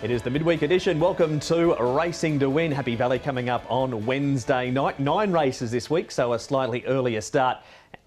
It is the midweek edition. Welcome to Racing to Win. Happy Valley coming up on Wednesday night. 9 races this week, so a slightly earlier start.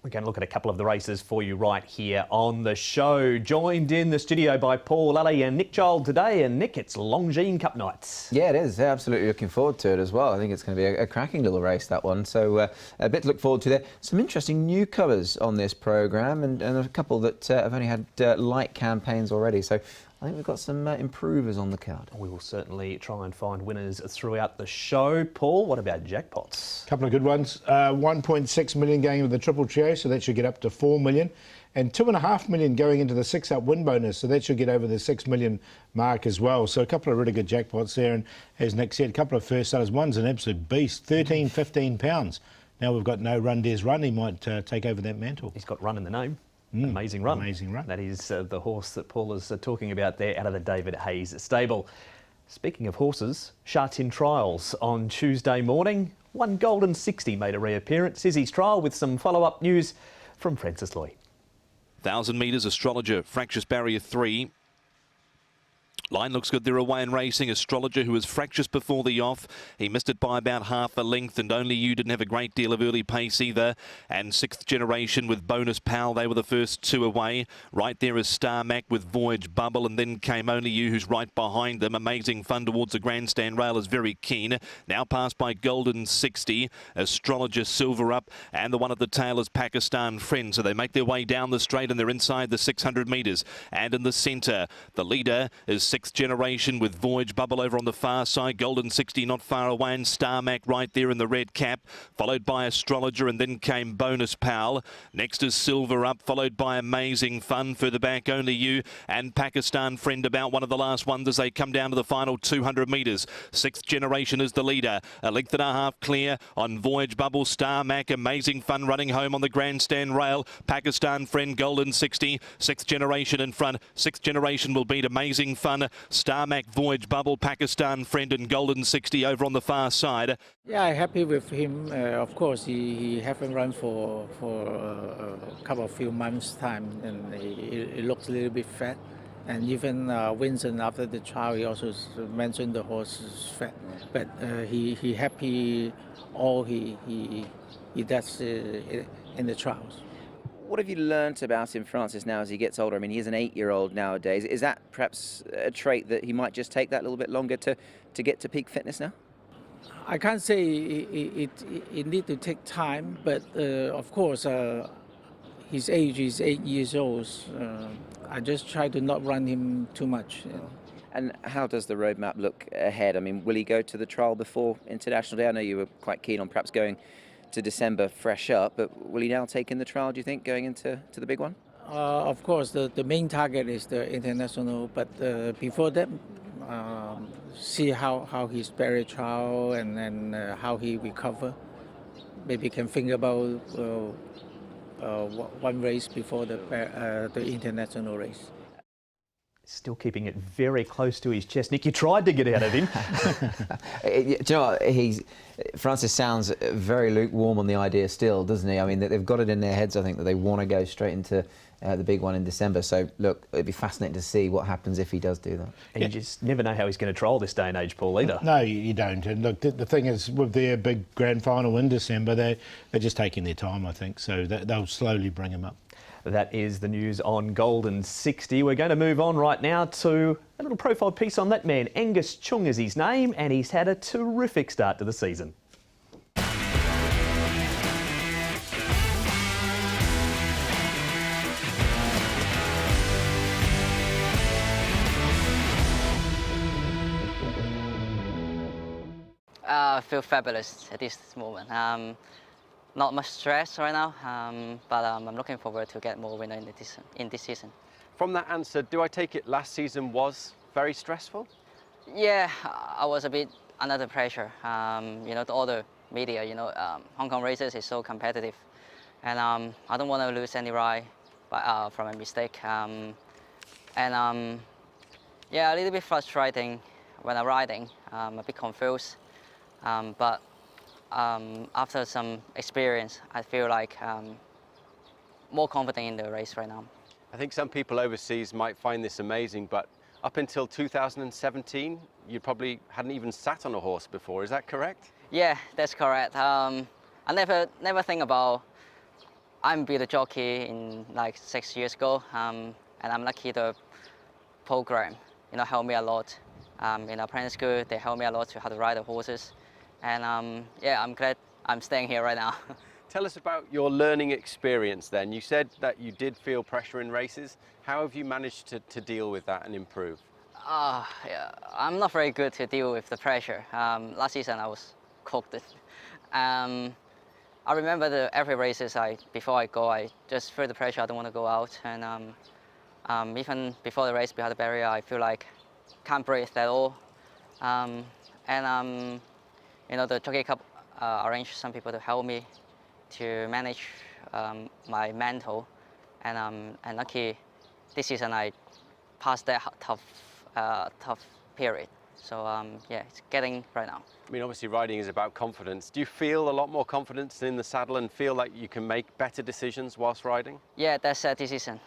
We're going to look at a couple of the races for you right here on the show. Joined in the studio by Paul Alley and Nick Child today. And Nick, it's Longines Cup nights. Yeah, it is. Absolutely looking forward to it as well. I think it's going to be a cracking little race, that one. So a bit to look forward to there. Some interesting newcomers on this programme and a couple that have only had light campaigns already. So I think we've got some improvers on the card. We will certainly try and find winners throughout the show. Paul, what about jackpots? Couple of good ones. 1.6 million going into the Triple Trio, so that should get up to 4 million. And 2.5 million going into the 6-up win bonus, so that should get over the 6 million mark as well. So a couple of really good jackpots there. And as Nick said, a couple of first starters. One's an absolute beast, 13, 15 pounds. Now we've got no Run Dares Run. He might take over that mantle. He's got Run in the name. Amazing Run. Amazing Run. That is the horse that Paul is talking about there out of the David Hayes stable. Speaking of horses, Sha Tin trials on Tuesday morning. One Golden 60 made a reappearance. Izzy's trial with some follow-up news from Francis Loy. 1,000 metres Astrologer, Fractious Barrier 3. Line looks good. They're away and racing. Astrologer, who was fractious before the off. He missed it by about half a length, and Only You didn't have a great deal of early pace either. And 6th Generation with Bonus Pal. They were the first 2 away. Right there is Star Mac with Voyage Bubble, and then came Only You, who's right behind them. Amazing Fun towards the grandstand rail is very keen. Now passed by Golden 60. Astrologer Silver up, and the one at the tail is Pakistan Friend. So they make their way down the straight, and they're inside the 600 metres. And in the centre, the leader is 6th Generation with Voyage Bubble over on the far side. Golden 60 not far away, and Star Mac right there in the red cap, followed by Astrologer, and then came Bonus Pal. Next is Silver up, followed by Amazing Fun. Further back, Only You and Pakistan Friend, about one of the last ones as they come down to the final 200 metres. 6th Generation is the leader, a length and a half clear on Voyage Bubble. Star Mac, Amazing Fun running home on the grandstand rail. Pakistan Friend, Golden 60, 6th Generation in front. 6th Generation will beat Amazing Fun. Star Mac, Voyage Bubble, Pakistan Friend and Golden 60 over on the far side. Yeah, I'm happy with him. Of course, he haven't run for a few months' time, and he looks a little bit fat. And even Vincent, after the trial, he also mentioned the horse is fat. But he happy all he does in the trials. What have you learnt about him, Francis, now as he gets older? I mean, he's an 8-year-old nowadays. Is that perhaps a trait that he might just take that little bit longer to get to peak fitness now? I can't say it need to take time, but of course, his age is 8 years old. I just try to not run him too much. You know. And how does the roadmap look ahead? I mean, will he go to the trial before International Day? I know you were quite keen on perhaps going to December fresh up, but will he now take in the trial, do you think, going into the big one? Of course, the main target is the international, but before that, see how his barrier trial and then how he recover. Maybe can think about one race before the international race. Still keeping it very close to his chest. Nick, you tried to get out of him. Do you know what? Francis sounds very lukewarm on the idea still, doesn't he? I mean, they've got it in their heads, I think, that they want to go straight into the big one in December. So, look, it'd be fascinating to see what happens if he does do that. And you just never know how he's going to trial this day and age, Paul, either. No, you don't. And look, the thing is, with their big grand final in December, they're just taking their time, I think. So they'll slowly bring him up. That is the news on Golden 60. We're going to move on right now to a little profile piece on that man. Angus Chung is his name, and he's had a terrific start to the season. I feel fabulous at this moment. Not much stress right now, but I'm looking forward to get more winner in this season. From that answer, do I take it last season was very stressful? Yeah, I was a bit under the pressure. You know, all the media, Hong Kong races is so competitive, and I don't want to lose any ride from a mistake. Yeah, a little bit frustrating when I'm riding. I'm a bit confused, but after some experience, I feel like more confident in the race right now. I think some people overseas might find this amazing, but up until 2017, you probably hadn't even sat on a horse before. Is that correct? Yeah, that's correct. I never think about I'm be the jockey in like 6 years ago, and I'm lucky the program, helped me a lot. In apprentice school, they helped me a lot to how to ride the horses, and yeah, I'm glad I'm staying here right now. Tell us about your learning experience then. You said that you did feel pressure in races. How have you managed to deal with that and improve? Yeah, I'm not very good to deal with the pressure. Last season I was cooked. I remember every races before I go, I just feel the pressure. I don't want to go out, and even before the race behind the barrier, I feel like can't breathe at all. The Jockey Cup arranged some people to help me to manage my mental, and lucky this season I passed that tough period. So yeah, it's getting right now. I mean, obviously riding is about confidence. Do you feel a lot more confidence in the saddle and feel like you can make better decisions whilst riding? Yeah, that's a decision.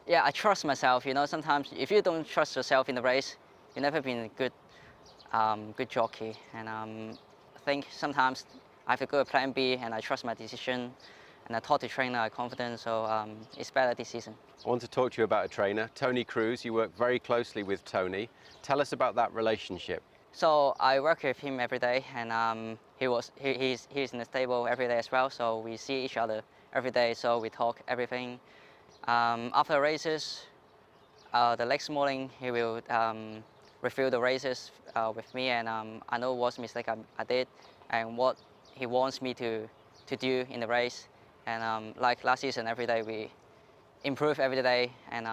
Yeah, I trust myself. Sometimes if you don't trust yourself in the race, you've never been a good jockey. And I think sometimes I have to go to plan B, and I trust my decision, and I talk to trainer, I'm confident, so it's better this season. I want to talk to you about a trainer, Tony Cruz. You work very closely with Tony. Tell us about that relationship. So I work with him every day, and he's in the stable every day as well. So we see each other every day, so we talk everything. After races, the next morning he will review the races with me, and I know what mistake I did and what he wants me to do in the race. And like last season, every day we improve every day, and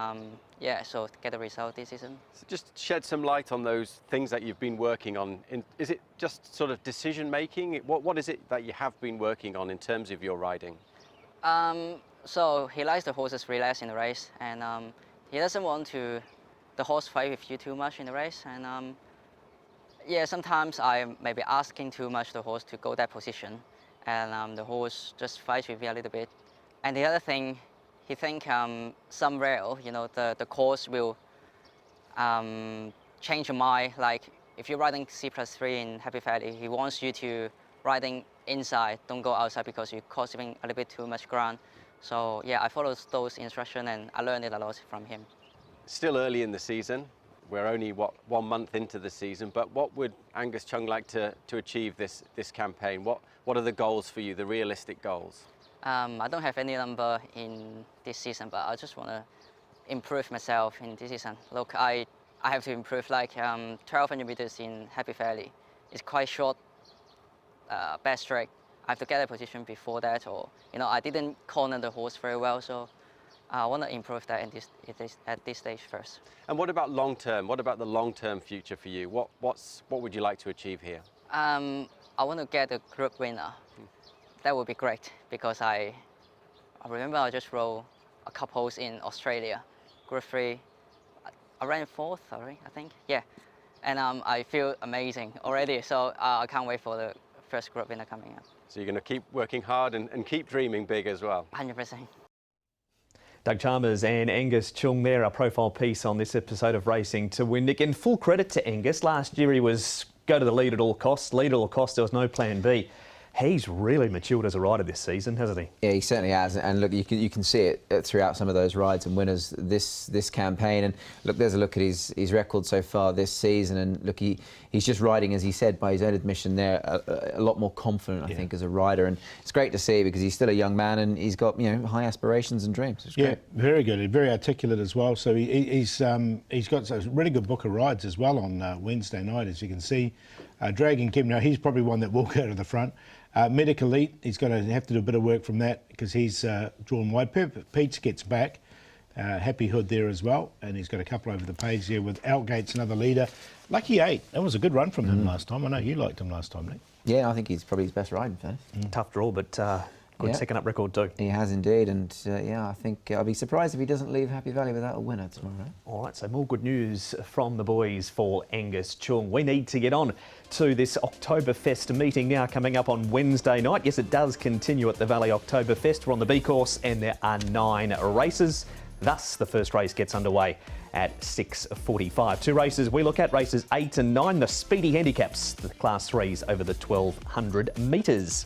yeah, so to get the result this season. So just shed some light on those things that you've been working on. Is it just sort of decision making? What is it that you have been working on in terms of your riding? So he likes the horses relax in the race, and he doesn't want the horse fight with you too much in the race. And yeah, sometimes I may be asking too much the horse to go that position, and the horse just fights with me a little bit. And the other thing, he think some rail, the course will change your mind. Like if you're riding C+3 in Happy Valley, he wants you to riding inside, don't go outside because you're causing a little bit too much ground. So yeah, I followed those instructions and I learned it a lot from him. Still early in the season. We're only, 1 month into the season, but what would Angus Chung like to achieve this campaign? What are the goals for you, the realistic goals? I don't have any number in this season, but I just want to improve myself in this season. Look, I have to improve, like 1,200 meters in Happy Valley. It's quite short, backstroke. I have to get a position before that, or I didn't corner the horse very well, so I want to improve that at this stage first. And what about long term? What about the long-term future for you? What would you like to achieve here? I want to get a group winner. That would be great, because I remember I just rode a couples in Australia, Group 3. I ran 4th, I think, yeah. And I feel amazing already, so I can't wait for the first group winner coming up. So you're going to keep working hard and keep dreaming big as well? 100%. Doug Chalmers and Angus Chung there, a profile piece on this episode of Racing to Win. Nick, in full credit to Angus, last year he was go to the lead at all costs, there was no plan B. He's really matured as a rider this season, hasn't he? Yeah, he certainly has. And look, you can see it throughout some of those rides and winners this campaign. And look, there's a look at his record so far this season. And look, he's just riding, as he said by his own admission there, a lot more confident, I think, as a rider. And it's great to see, because he's still a young man and he's got high aspirations and dreams. It's great. Very good. Very articulate as well. So he's got a really good book of rides as well on Wednesday night, as you can see. Dragon Kim, now he's probably one that will go to the front. Medic Elite, he's going to have to do a bit of work from that, because he's drawn wide. Pete's gets back. Happy Hood there as well, and he's got a couple over the page there with Outgates, another leader. Lucky 8, that was a good run from him last time. I know you liked him last time, Nick. Yeah, I think he's probably his best ride, in fairness. Tough draw, but good second up record too. He has indeed, and yeah, I think I'll be surprised if he doesn't leave Happy Valley without a winner tomorrow. All right, so more good news from the boys for Angus Chung. We need to get on to this Oktoberfest meeting now coming up on Wednesday night. Yes, it does continue at the Valley Oktoberfest. We're on the B course and there are 9 races. Thus, the first race gets underway at 6:45. Two races we look at, races 8 and 9, the speedy handicaps, the Class 3s over the 1,200 metres.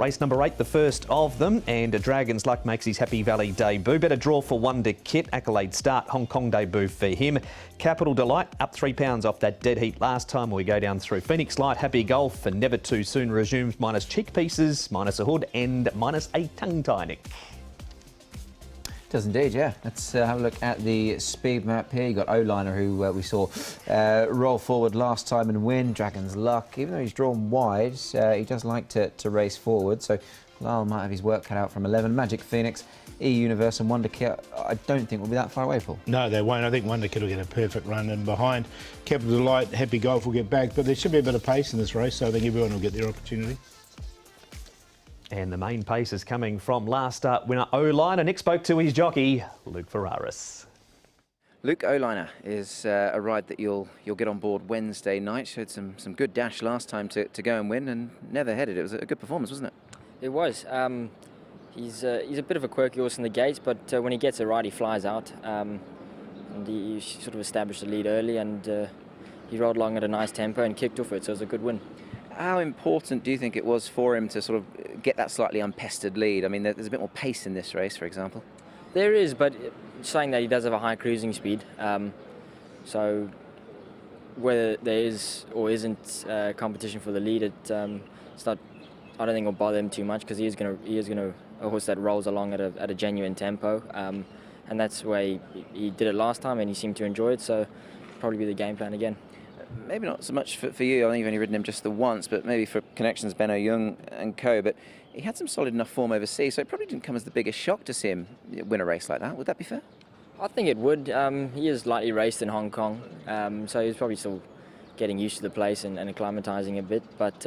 Race number 8, the first of them, and Dragon's Luck makes his Happy Valley debut. Better draw for Wonder Kit, Accolade Start, Hong Kong debut for him. Capital Delight up £3 off that dead heat last time. We go down through Phoenix Light, Happy Golf, and Never Too Soon resumes minus cheek pieces, minus a hood, and minus a tongue tie, Nick. Does indeed, yeah. Let's have a look at the speed map here. You got O-Liner, who we saw roll forward last time and win. Dragon's Luck, even though he's drawn wide, he does like to race forward. So Lyle might have his work cut out from 11. Magic Phoenix, E-Universe and Wonder Kit, I don't think will be that far away, Paul. No, they won't. I think Wonder Kid will get a perfect run in behind. Capital Delight, Happy Golf will get back, but there should be a bit of pace in this race, so I think everyone will get their opportunity. And the main pace is coming from last start winner O-Liner. Nick spoke to his jockey, Luke Ferraris. Luke, O-Liner is a ride that you'll get on board Wednesday night. Showed some good dash last time to go and win, and never headed. It was a good performance, wasn't it? It was. He's a bit of a quirky horse in the gates, but when he gets it right, he flies out. And he sort of established the lead early, and he rode along at a nice tempo and kicked off it, so it was a good win. How important do you think it was for him to sort of get that slightly unpestered lead? I mean, there's a bit more pace in this race, for example. There is, but saying that he does have a high cruising speed, so whether there is or isn't competition for the lead, it's not. I don't think it'll bother him too much, because he is going to a horse that rolls along at a genuine tempo, and that's the way he did it last time, and he seemed to enjoy it. So probably be the game plan again. Maybe not so much for you, I think you've only ridden him just the once, but maybe for connections, Benno Young and co. But he had some solid enough form overseas, so it probably didn't come as the biggest shock to see him win a race like that. Would that be fair? I think it would. He is lightly raced in Hong Kong, so he's probably still getting used to the place and acclimatising a bit. But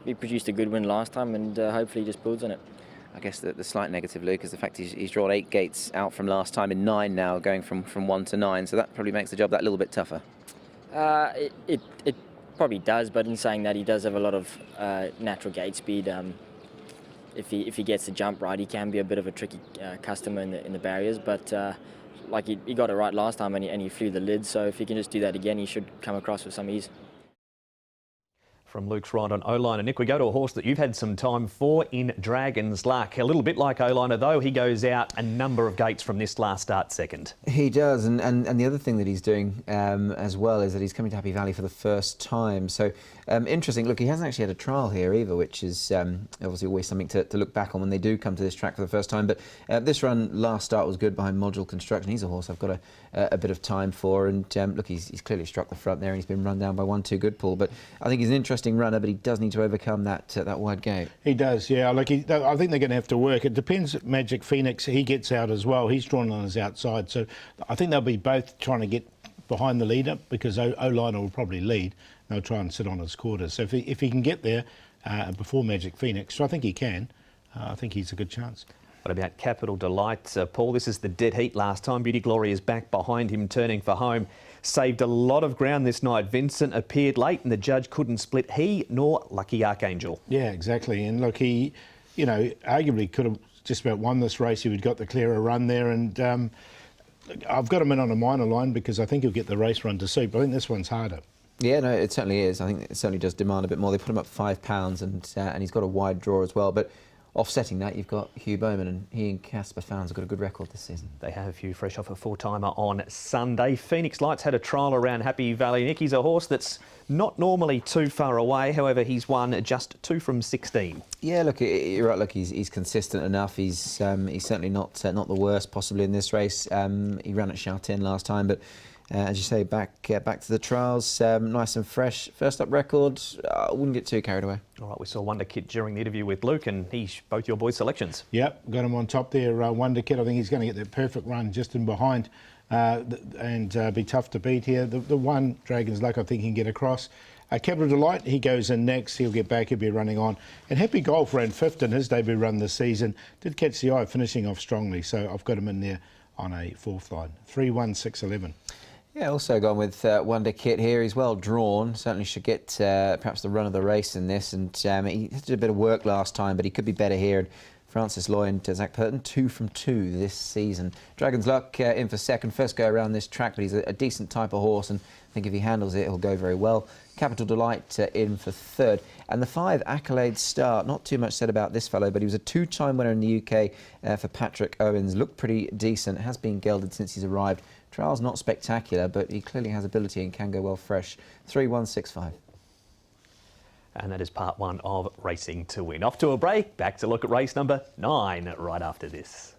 he produced a good win last time, and hopefully he just builds on it. I guess the slight negative, Luke, is the fact he's drawn 8 gates out from last time in 9 now, going from 1 to 9, so that probably makes the job that little bit tougher. It probably does, but in saying that, he does have a lot of natural gate speed. If he gets the jump right, he can be a bit of a tricky customer in the barriers. But like he got it right last time, and he flew the lid. So if he can just do that again, he should come across with some ease. From Luke's ride on O-Liner. Nick, we go to a horse that you've had some time for in Dragon's Luck. A little bit like O-Liner, though, he goes out a number of gates from this last start second. He does, and the other thing that he's doing as well is that he's coming to Happy Valley for the first time. So interesting. Look, he hasn't actually had a trial here either, which is obviously always something to look back on when they do come to this track for the first time. But this run last start was good behind Module Construction. He's a horse I've got a bit of time for, and look, he's clearly struck the front there, and he's been run down by 1 2 good, Paul. But I think he's an interesting runner, but he does need to overcome that wide gate. He does, yeah. Like I think they're going to have to work. It depends. Magic Phoenix, he gets out as well. He's drawn on his outside, so I think they'll be both trying to get behind the leader, because O-Liner will probably lead. They'll try and sit on his quarters. So if he can get there before Magic Phoenix, so I think he can. I think he's a good chance. What about Capital Delight, Paul? This is the dead heat last time. Beauty Glory is back behind him, turning for home. Saved a lot of ground this night. Vincent appeared late, and the judge couldn't split he nor Lucky Archangel. Yeah, exactly. And look, he, arguably could have just about won this race. He would got the clearer run there, and I've got him in on a minor line because I think he'll get the race run to suit. But I think this one's harder. Yeah, no, it certainly is. I think it certainly does demand a bit more. They put him up £5, and he's got a wide draw as well. But offsetting that, you've got Hugh Bowman, and he and Casper Fownes have got a good record this season. They have Hugh fresh off a 4-timer on Sunday. Phoenix Lights had a trial around Happy Valley. Nick, he's a horse that's not normally too far away. However, he's won just 2 from 16. Yeah, look, you're right. Look, he's consistent enough. He's certainly not the worst possibly in this race. He ran at Sha Tin last time, but as you say, back to the trials, nice and fresh. First up record, wouldn't get too carried away. All right, we saw Wonder Kit during the interview with Luke, and he's both your boys' selections. Yep, got him on top there, Wonder Kit. I think he's going to get that perfect run just in behind and be tough to beat here. The one, Dragon's Luck, I think he can get across. Capital Delight, he goes in next. He'll get back, he'll be running on. And Happy Golf ran 5th in his debut run this season. Did catch the eye, finishing off strongly. So I've got him in there on a 4th line. 3-1-6-11. Yeah, also gone with Wonder Kit here. He's well drawn. Certainly should get perhaps the run of the race in this. And he did a bit of work last time, but he could be better here. Francis Loy and Zach Purton, 2 from 2 this season. Dragon's Luck in for second. First go around this track, but he's a decent type of horse, and I think if he handles it, he'll go very well. Capital Delight in for third. And the 5, Accolade Start. Not too much said about this fellow, but he was a 2-time winner in the UK for Patrick Owens. Looked pretty decent, has been gelded since he's arrived. Trial's not spectacular, but he clearly has ability and can go well fresh. 3-1-6-5. And that is part 1 of Racing to Win. Off to a break, back to look at race number 9 right after this.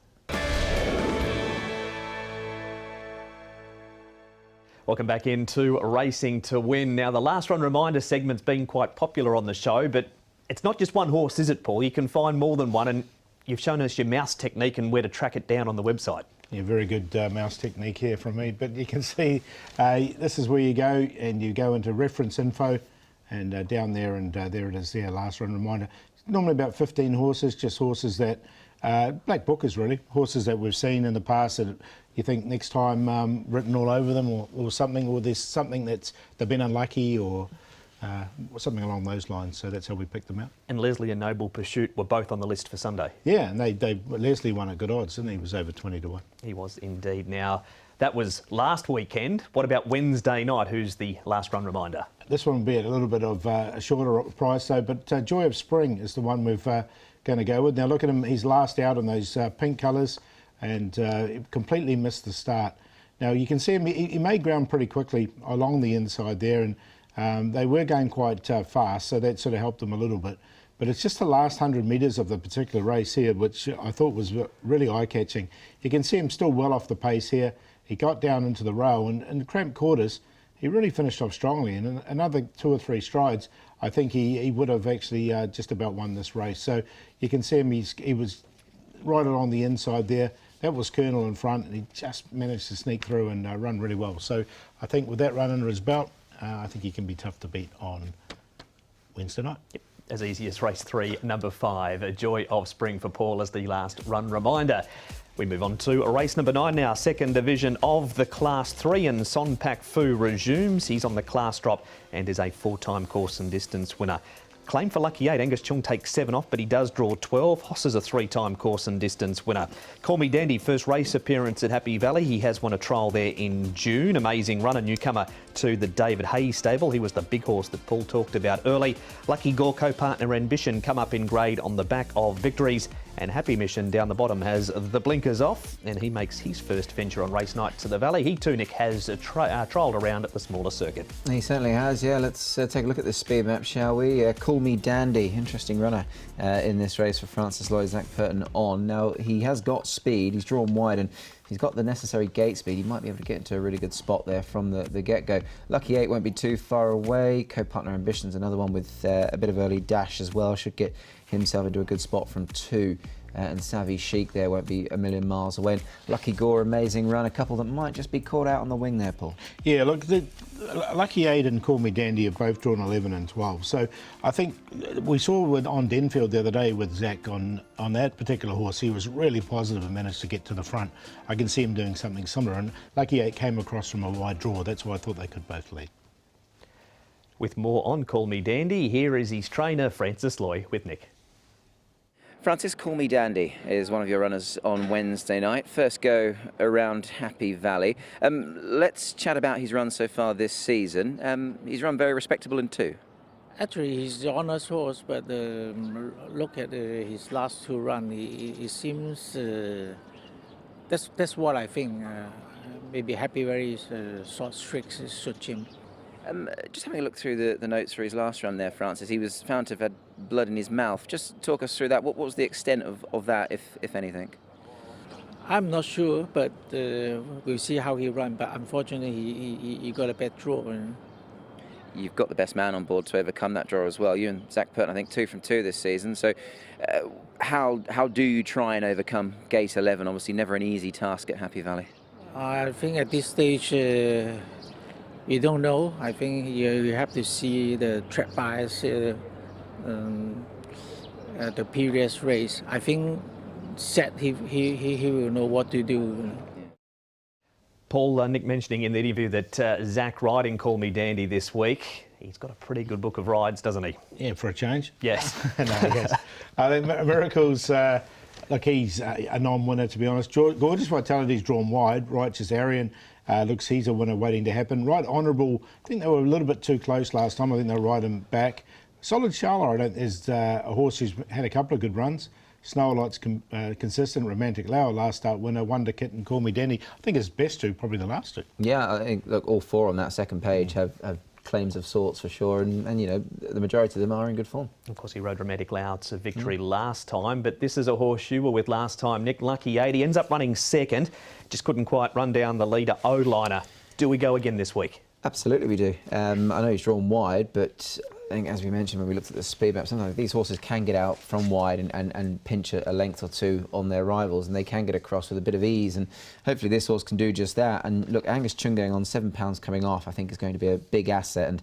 Welcome back into Racing to Win. Now, the last run reminder segment's been quite popular on the show, but it's not just one horse, is it, Paul? You can find more than one, and you've shown us your mouse technique and where to track it down on the website. Yeah, very good mouse technique here from me, but you can see this is where you go, and you go into reference info, and down there, and there it is there, last run reminder. Normally about 15 horses, just horses that, black bookers really, horses that we've seen in the past that you think next time written all over them or something, or there's something they've been unlucky or something along those lines. So that's how we picked them out. And Leslie and Noble Pursuit were both on the list for Sunday. Yeah, and Leslie won at good odds, didn't he? He was over 20 to 1. He was indeed. Now, that was last weekend. What about Wednesday night? Who's the last run reminder? This one will be at a little bit of a shorter price though, but Joy of Spring is the one we're going to go with. Now look at him, he's last out in those pink colours and completely missed the start. Now you can see him, he made ground pretty quickly along the inside there, and they were going quite fast, so that sort of helped them a little bit. But it's just the last 100 metres of the particular race here, which I thought was really eye-catching. You can see him still well off the pace here. He got down into the rail, and in cramped quarters, he really finished off strongly. And in another 2 or 3 strides, I think he would have actually just about won this race. So you can see him, he was right along the inside there. That was Colonel in front, and he just managed to sneak through and run really well. So I think with that run under his belt, I think he can be tough to beat on Wednesday night. Yep. As easy as race 3, number 5, A Joy of Spring for Paul as the last run reminder. We move on to race number 9 now, second division of the Class 3, and Sonpak Fu resumes. He's on the class drop and is a 4-time course and distance winner. Claim for lucky 8, Angus Chung takes 7 off, but he does draw 12. Hoss is a 3-time course and distance winner. Call Me Dandy, first race appearance at Happy Valley. He has won a trial there in June. Amazing runner, newcomer to the David Hayes stable. He was the big horse that Paul talked about early. Lucky Gore co-partner Ambition come up in grade on the back of victories. And Happy Mission down the bottom has the blinkers off, and he makes his first venture on race night to the Valley. He too, Nick, has trialled around at the smaller circuit. He certainly has, yeah. Let's take a look at this speed map, shall we? Call Me Dandy, interesting runner in this race for Francis Lloyd, Zach Purton on. Now, he has got speed, he's drawn wide, and he's got the necessary gate speed. He might be able to get into a really good spot there from the get-go. Lucky 8 won't be too far away. Co-partner Ambition's another one with a bit of early dash as well. Should get himself into a good spot from 2. And Savvy Chic there won't be a million miles away. And Lucky Gore, amazing run. A couple that might just be caught out on the wing there, Paul. Yeah, look, Lucky 8 and Call Me Dandy have both drawn 11 and 12. So I think we saw on Denfield the other day with Zach on that particular horse, he was really positive and managed to get to the front. I can see him doing something similar. And Lucky 8 came across from a wide draw. That's why I thought they could both lead. With more on Call Me Dandy, here is his trainer, Francis Loy, with Nick. Francis, Call Me Dandy is one of your runners on Wednesday night. First go around Happy Valley. Let's chat about his run so far this season. He's run very respectable in 2. Actually, he's the honest horse, but look at his last 2 runs. He seems that's what I think. Maybe Happy Valley's short streaks suit him. Just having a look through the notes for his last run there, Francis, he was found to have had blood in his mouth. Just talk us through that. What was the extent of that, if anything? I'm not sure, but we'll see how he runs. But unfortunately, he got a bad draw. You've got the best man on board to overcome that draw as well. You and Zach Purton, I think, 2 from 2 this season. So how do you try and overcome gate 11? Obviously, never an easy task at Happy Valley. I think at this stage, we don't know. I think you have to see the track bias at the previous race. I think he will know what to do. Paul, Nick mentioning in the interview that Zach riding Call Me Dandy this week. He's got a pretty good book of rides, doesn't he? Yeah, for a change. Yes. No, I guess. I think Miracle's Look, he's a non-winner, to be honest. Gorgeous Vitality's drawn wide. Righteous Arian looks he's a winner waiting to happen. Right Honourable, I think they were a little bit too close last time. I think they'll ride him back. Solid Charlotte is a horse who's had a couple of good runs. Snow Light's consistent. Romantic Lower, last start winner. Wonder Kit and Call Me Dandy. I think his best two, probably the last two. Yeah, I think, look, all four on that second page have claims of sorts for sure, and you know, the majority of them are in good form. Of course, he rode Romantic Loud to victory last time, but this is a horse you were with last time, Nick. Lucky 8. He ends up running second. Just couldn't quite run down the leader, O-Liner. Do we go again this week? Absolutely we do. I know he's drawn wide, but I think, as we mentioned when we looked at the speed map, sometimes these horses can get out from wide and pinch a length or two on their rivals, and they can get across with a bit of ease, and hopefully this horse can do just that. And look, Angus Chung going on £7 coming off, I think is going to be a big asset, and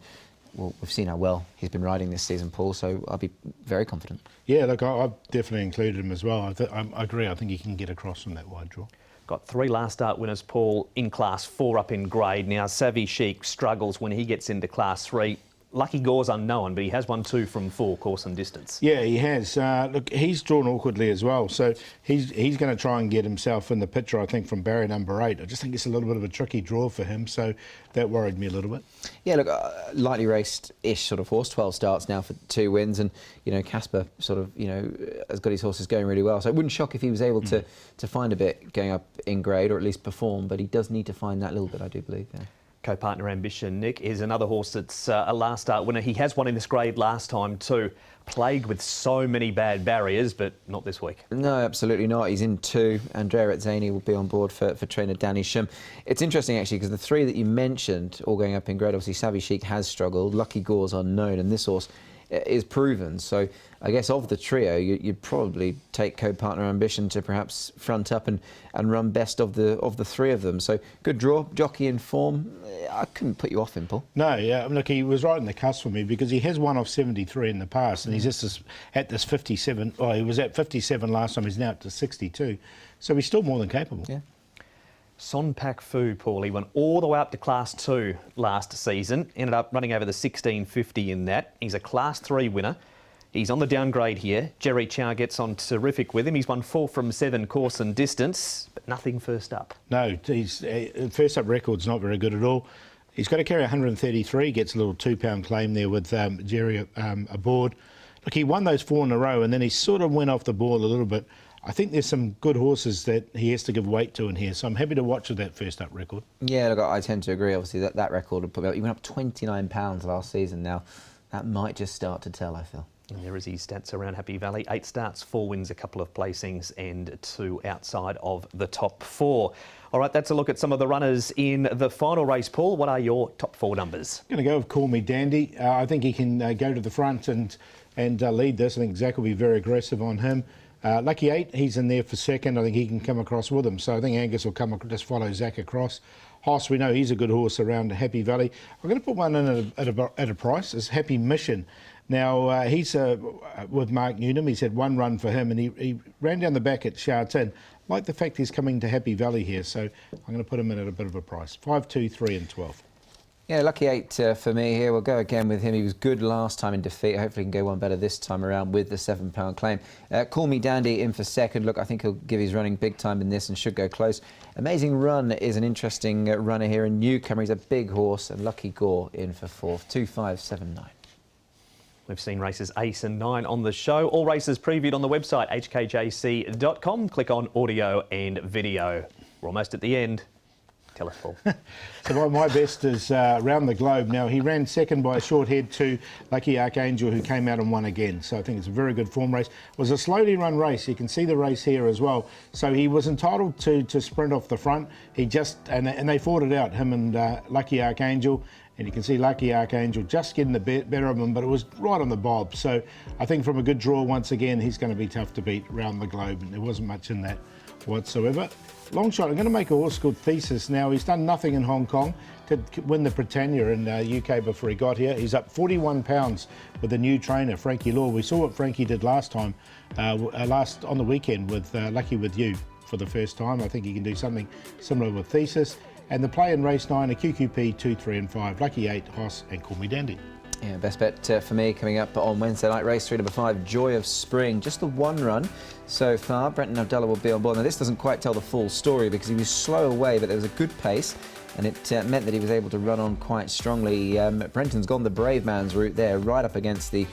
well, we've seen how well he's been riding this season, Paul, so I'll be very confident. Yeah, look, I've definitely included him as well. I agree, I think he can get across from that wide draw. Got 3 last start winners, Paul, in Class 4 up in grade. Now, Savvy Chic struggles when he gets into Class 3. Lucky Gore's unknown, but he has won 2 from 4 course and distance. Yeah, he has. Look, he's drawn awkwardly as well, so he's going to try and get himself in the picture, I think, from barrier number 8. I just think it's a little bit of a tricky draw for him, so that worried me a little bit. Yeah, look, lightly raced-ish sort of horse, 12 starts now for 2 wins, and, you know, Casper sort of, you know, has got his horses going really well, so it wouldn't shock if he was able to find a bit going up in grade, or at least perform, but he does need to find that little bit, I do believe, yeah. Co-partner Ambition, Nick, is another horse that's a last start winner. He has won in this grade last time too. Plagued with so many bad barriers, but not this week. No, absolutely not. He's in 2. Andrea Etzani will be on board for trainer Danny Shum. It's interesting, actually, because the 3 that you mentioned, all going up in grade, obviously Savvy Chic has struggled, Lucky Gore's unknown, and this horse is proven. So I guess of the trio, you'd probably take co-partner Ambition to perhaps front up and run best of the 3 of them. So good draw, jockey in form. I couldn't put you off him, Paul. No, yeah, look, he was right in the cusp for me because he has won off 73 in the past, and he's just at this 57. Oh, he was at 57 last time. He's now up to 62, so he's still more than capable. Yeah. Son Pak Fu, Paul, he went all the way up to Class 2 last season, ended up running over the 1650 in that. He's a Class 3 winner. He's on the downgrade here. Jerry Chow gets on terrific with him. He's won 4 from 7 course and distance, but nothing first up. No, his first up record's not very good at all. He's got to carry 133, gets a little £2 claim there with Jerry aboard. Look, he won those 4 in a row, and then he sort of went off the ball a little bit. I think there's some good horses that he has to give weight to in here, so I'm happy to watch with that first up record. Yeah, look, I tend to agree. Obviously, that record would put, he went up £29 last season. Now, that might just start to tell, I feel. And there is his stats around Happy Valley. 8 starts, 4 wins, a couple of placings, and 2 outside of the top 4. All right, that's a look at some of the runners in the final race. Paul, what are your top 4 numbers? I'm going to go with Call Me Dandy. I think he can go to the front and lead this. I think Zach will be very aggressive on him. Lucky 8, he's in there for second. I think he can come across with him. So I think Angus will just follow Zach across. Hoss, we know he's a good horse around Happy Valley. I'm going to put one in at a price. It's Happy Mission. Now, he's with Mark Newnham. He's had 1 run for him, and he ran down the back at Sha Tin. I like the fact he's coming to Happy Valley here, so I'm going to put him in at a bit of a price. 5, 2, 3 and 12. Yeah, Lucky 8 for me here. We'll go again with him. He was good last time in defeat. Hopefully he can go one better this time around with the £7 claim. Call Me Dandy in for second. Look, I think he'll give his running big time in this and should go close. Amazing Run is an interesting runner here. A newcomer, he's a big horse. And Lucky Gore in for 4th. 2, 5, 7, 9. We've seen races 8 and 9 on the show. All races previewed on the website, hkjc.com. Click on audio and video. We're almost at the end. Tell us, Paul. So my best is Round the Globe. Now, he ran second by a short head to Lucky Archangel, who came out and won again. So I think it's a very good form race. It was a slowly run race. You can see the race here as well. So he was entitled to sprint off the front. He just, and they fought it out, him and Lucky Archangel. And you can see Lucky Archangel just getting the better of him, but it was right on the bob. So I think from a good draw, once again, he's going to be tough to beat Round the Globe. And there wasn't much in that whatsoever. Long shot, I'm going to make a horse called Thesis. Now, he's done nothing in Hong Kong to win the Britannia in UK before he got here. He's up 41 pounds with the new trainer, Frankie Law. We saw what Frankie did last time, on the weekend with Lucky With You for the first time. I think he can do something similar with Thesis. And the play in race 9, a QQP 2, 3 and 5, Lucky 8, Hoss and Call Me Dandy. Yeah, best bet for me coming up on Wednesday night, race 3, number 5, Joy of Spring. Just the one run so far. Brenton Abdullah will be on board. Now, this doesn't quite tell the full story because he was slow away, but there was a good pace, and it meant that he was able to run on quite strongly. Brenton's gone the brave man's route there, right up against the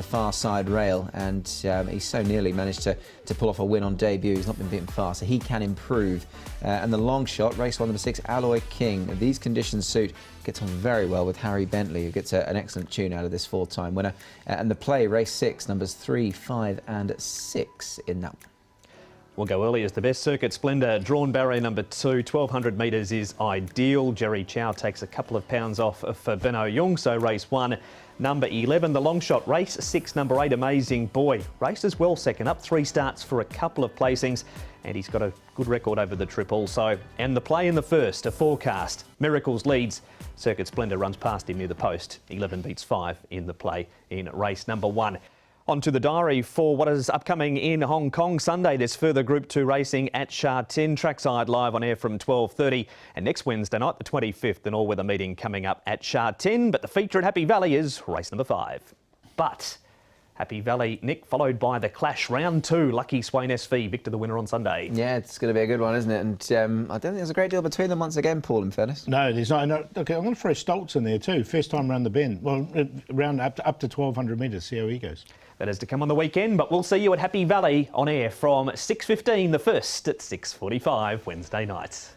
far side rail, and he so nearly managed to pull off a win on debut. He's not been beaten far, so he can improve. And the long shot, race 1, number 6, Alloy King. These conditions suit. Gets on very well with Harry Bentley, who gets an excellent tune out of this 4-time winner. And the play, race 6, numbers 3, 5 and 6 in that one. We'll go early as the best. Circuit Splendor, drawn barrier number 2, 1,200 metres is ideal. Jerry Chow takes a couple of pounds off for Beno Jung, so race 1, number 11. The long shot, race 6, number 8, Amazing Boy. Races well second up, 3 starts for a couple of placings, and he's got a good record over the trip also. And the play in the first, a forecast. Miracles leads. Circuit Splendor runs past him near the post. 11 beats 5 in the play in race number 1. On to the diary for what is upcoming in Hong Kong Sunday. There's further Group 2 racing at Sha Tin, trackside live on air from 12:30. And next Wednesday night, the 25th, an all-weather meeting coming up at Sha Tin. But the feature at Happy Valley is race number 5. But Happy Valley, Nick, followed by the Clash round 2. Lucky Swain SV, Victor the winner on Sunday. Yeah, it's going to be a good one, isn't it? And I don't think there's a great deal between them once again, Paul, in fairness. No, there's not. No, okay, I'm going to throw Stoltz in there too. First time around the bend. Well, round up to 1,200 metres. See how he goes. That is to come on the weekend, but we'll see you at Happy Valley on air from 6:15, the first at 6:45 Wednesday night.